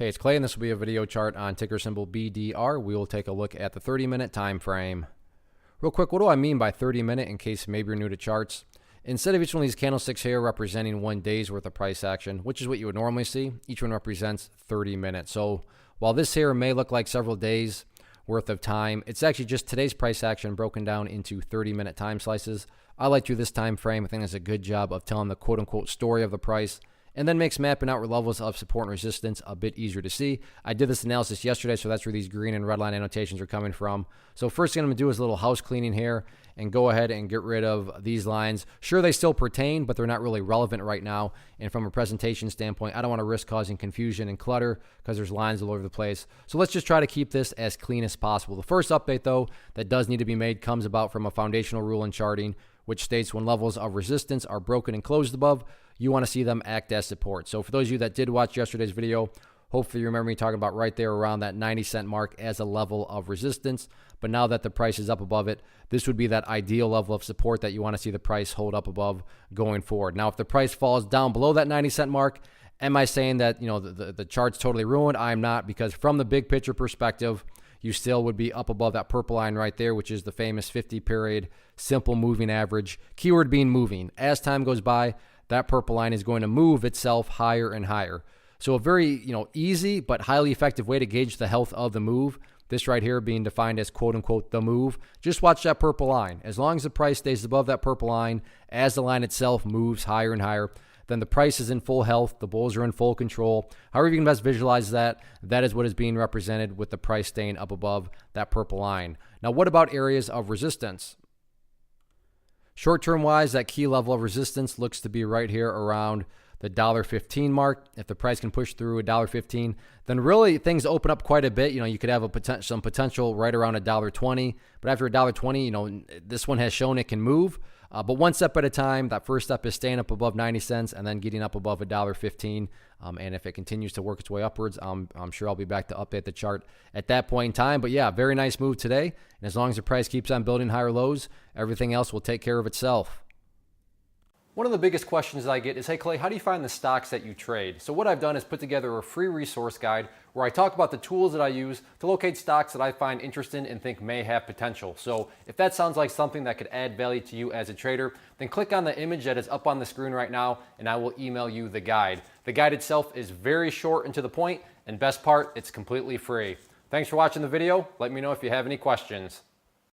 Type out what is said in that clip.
Hey, it's Clay, and this will be a video chart on ticker symbol BDR. We will take a look at the 30-minute time frame. Real quick, what do I mean by 30-minute in case maybe you're new to charts? Instead of each one of these candlesticks here representing 1 day's worth of price action, which is what you would normally see, each one represents 30 minutes. So while this here may look like several days worth of time, it's actually just today's price action broken down into 30-minute time slices. I like to do this time frame. I think it's a good job of telling the quote-unquote story of the price, and then makes mapping out levels of support and resistance a bit easier to see. I did this analysis yesterday, so that's where these green and red line annotations are coming from. So first thing I'm going to do is a little house cleaning here and go ahead and get rid of these lines. Sure, they still pertain, but they're not really relevant right now. And from a presentation standpoint, I don't want to risk causing confusion and clutter because there's lines all over the place. So let's just try to keep this as clean as possible. The first update, though, that does need to be made comes about from a foundational rule in charting, which states when levels of resistance are broken and closed above, you want to see them act as support. So for those of you that did watch yesterday's video, hopefully you remember me talking about right there around that 90-cent mark as a level of resistance. But now that the price is up above it, this would be that ideal level of support that you want to see the price hold up above going forward. Now, if the price falls down below that 90-cent mark, am I saying that the chart's totally ruined? I'm not, because from the big picture perspective, you still would be up above that purple line right there, which is the famous 50-period simple moving average. Keyword being moving. As time goes by, that purple line is going to move itself higher and higher. So a very easy but highly effective way to gauge the health of the move, this right here being defined as quote-unquote the move, just watch that purple line. As long as the price stays above that purple line, as the line itself moves higher and higher, then the price is in full health, the bulls are in full control. However you can best visualize that, that is what is being represented with the price staying up above that purple line. Now, what about areas of resistance? Short-term wise, that key level of resistance looks to be right here around the $1.15 mark. If the price can push through $1.15, then really things open up quite a bit. You could have some potential right around $1.20, but after $1.20, this one has shown it can move. But one step at a time. That first step is staying up above 90 cents and then getting up above $1.15. And if it continues to work its way upwards, I'm sure I'll be back to update the chart at that point in time. But yeah, very nice move today. And as long as the price keeps on building higher lows, everything else will take care of itself. One of the biggest questions that I get is, hey Clay, how do you find the stocks that you trade? So what I've done is put together a free resource guide where I talk about the tools that I use to locate stocks that I find interesting and think may have potential. So if that sounds like something that could add value to you as a trader, then click on the image that is up on the screen right now and I will email you the guide. The guide itself is very short and to the point, and best part, it's completely free. Thanks for watching the video. Let me know if you have any questions.